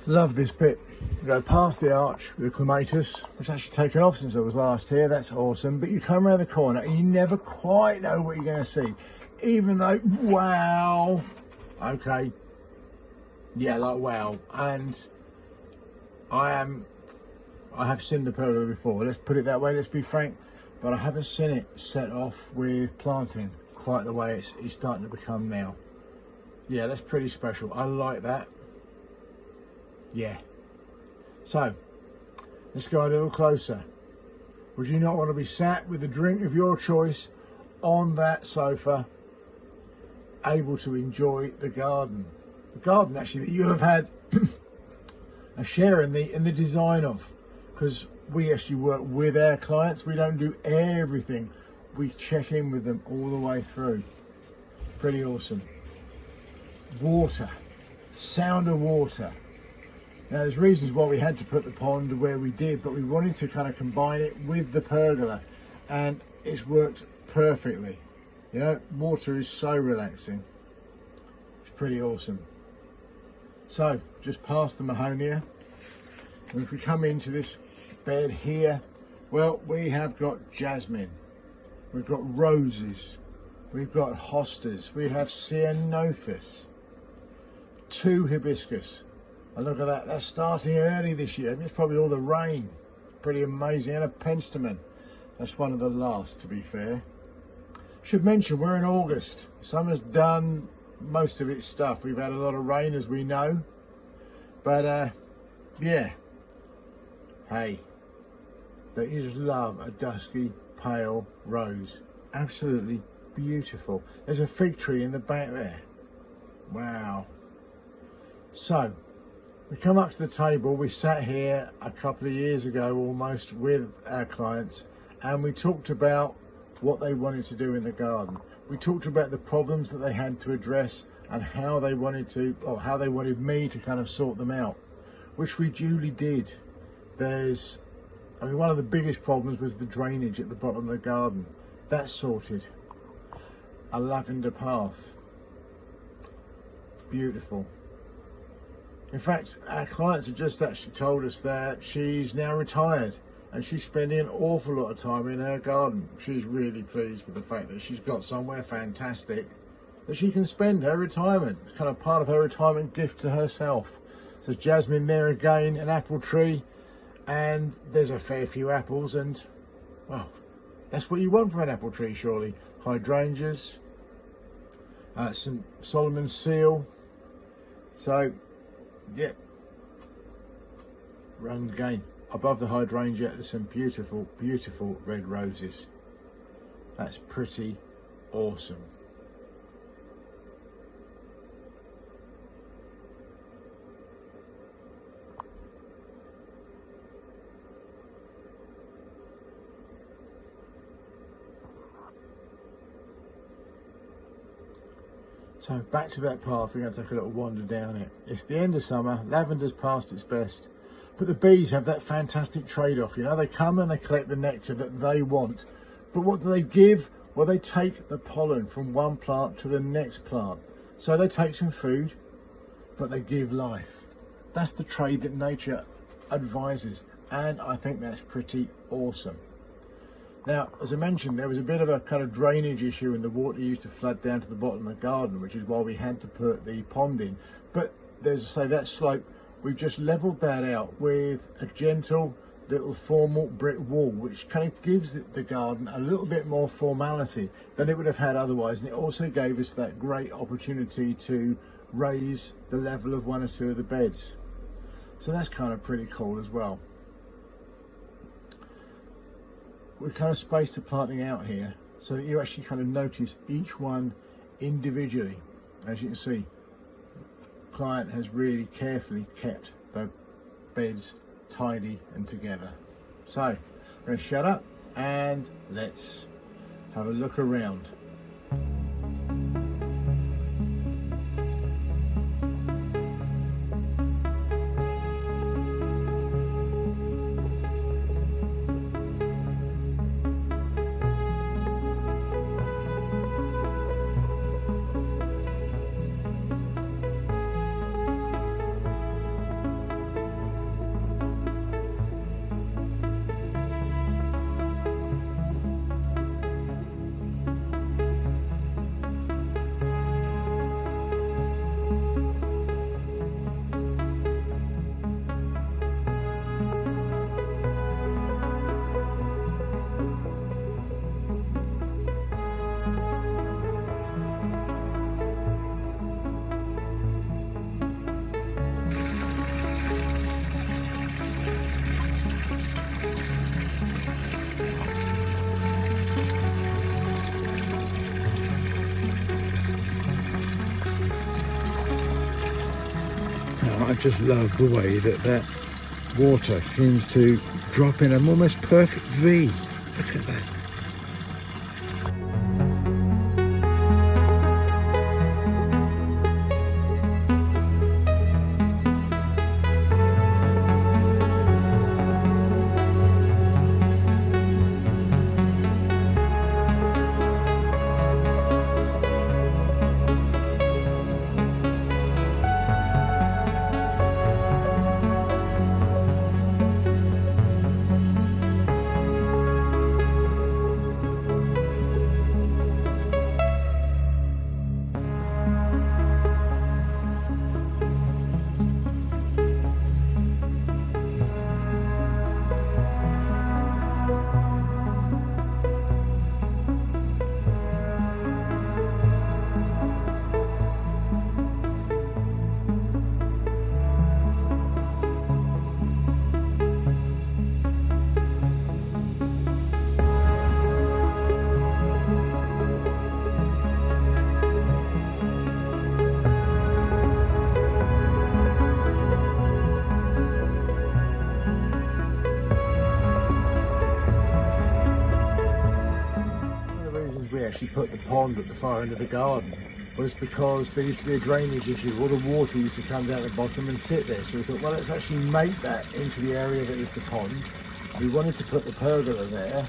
Love this bit. You go past the arch with the clematis, which actually taken off since I was last here. That's awesome. But you come around the corner and you never quite know what you're going to see. Even though, wow. Okay. Yeah, like wow. And I have seen the pergola before. Let's put it that way. Let's be frank. But I haven't seen it set off with planting quite the way it's starting to become now. Yeah, that's pretty special. I like that. Yeah. So, let's go a little closer. Would you not want to be sat with a drink of your choice on that sofa, able to enjoy the garden? The garden actually that you'll have had a share in the design of, because we actually work with our clients. We don't do everything. We check in with them all the way through. Pretty awesome. Water, sound of water. Now there's reasons why we had to put the pond where we did, but we wanted to kind of combine it with the pergola, and it's worked perfectly. You know, water is so relaxing. It's pretty awesome. So just past the Mahonia, and if we come into this bed here, well, we have got jasmine, we've got roses, we've got hostas, we have ceanothus, 2 hibiscus. And look at that, that's starting early this year. It's probably all the rain. Pretty amazing. And a penstemon. That's one of the last, to be fair. Should mention, we're in August. Summer's done most of its stuff. We've had a lot of rain, as we know. But, yeah. Hey, they just love a dusky, pale rose. Absolutely beautiful. There's a fig tree in the back there. Wow. So, we come up to the table. We sat here a couple of years ago almost with our clients, and we talked about what they wanted to do in the garden. We talked about the problems that they had to address and how they wanted to, or how they wanted me to kind of sort them out, which we duly did. One of the biggest problems was the drainage at the bottom of the garden. That's sorted. A lavender path. Beautiful. In fact, our clients have just actually told us that she's now retired and she's spending an awful lot of time in her garden. She's really pleased with the fact that she's got somewhere fantastic that she can spend her retirement. It's kind of part of her retirement gift to herself. So jasmine there again, an apple tree, and there's a fair few apples, and well, that's what you want from an apple tree, surely. Hydrangeas, some Solomon's seal. So yeah, run again. Above the hydrangea, there's some beautiful, beautiful red roses. That's pretty awesome. So back to that path, we're going to take a little wander down it. It's the end of summer, lavender's past its best, but the bees have that fantastic trade-off. You know, they come and they collect the nectar that they want, but what do they give? Well, they take the pollen from one plant to the next plant. So they take some food, but they give life. That's the trade that nature advises, and I think that's pretty awesome. Now, as I mentioned, there was a bit of a kind of drainage issue, and the water used to flood down to the bottom of the garden, which is why we had to put the pond in. But there's, I say, that slope, we've just leveled that out with a gentle little formal brick wall, which kind of gives the garden a little bit more formality than it would have had otherwise. And it also gave us that great opportunity to raise the level of 1 or 2 of the beds. So that's kind of pretty cool as well. We're kind of spaced the planting out here so that you actually kind of notice each one individually. As you can see, the client has really carefully kept the beds tidy and together. So I'm going to shut up and let's have a look around. I just love the way that that water seems to drop in an almost perfect V. Look at that. We actually put the pond at the far end of the garden was because there used to be a drainage issue. All the water used to come down the bottom and sit there. So we thought, well, let's actually make that into the area that is the pond. We wanted to put the pergola there,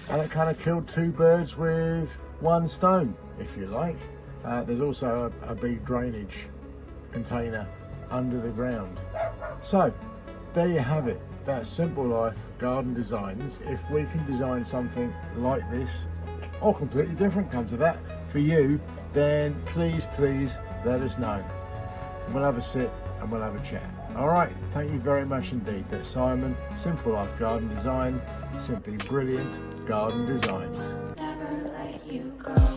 and it kind of killed two birds with one stone, if you like. There's also a big drainage container under the ground. So there you have it. That's Simple Life Garden Designs. If we can design something like this, or completely different, come to that, for you, then please let us know. We'll have a sit and we'll have a chat. All right, thank you very much indeed. That's Simon, Simple Life Garden Design, simply brilliant garden designs. Never let you go.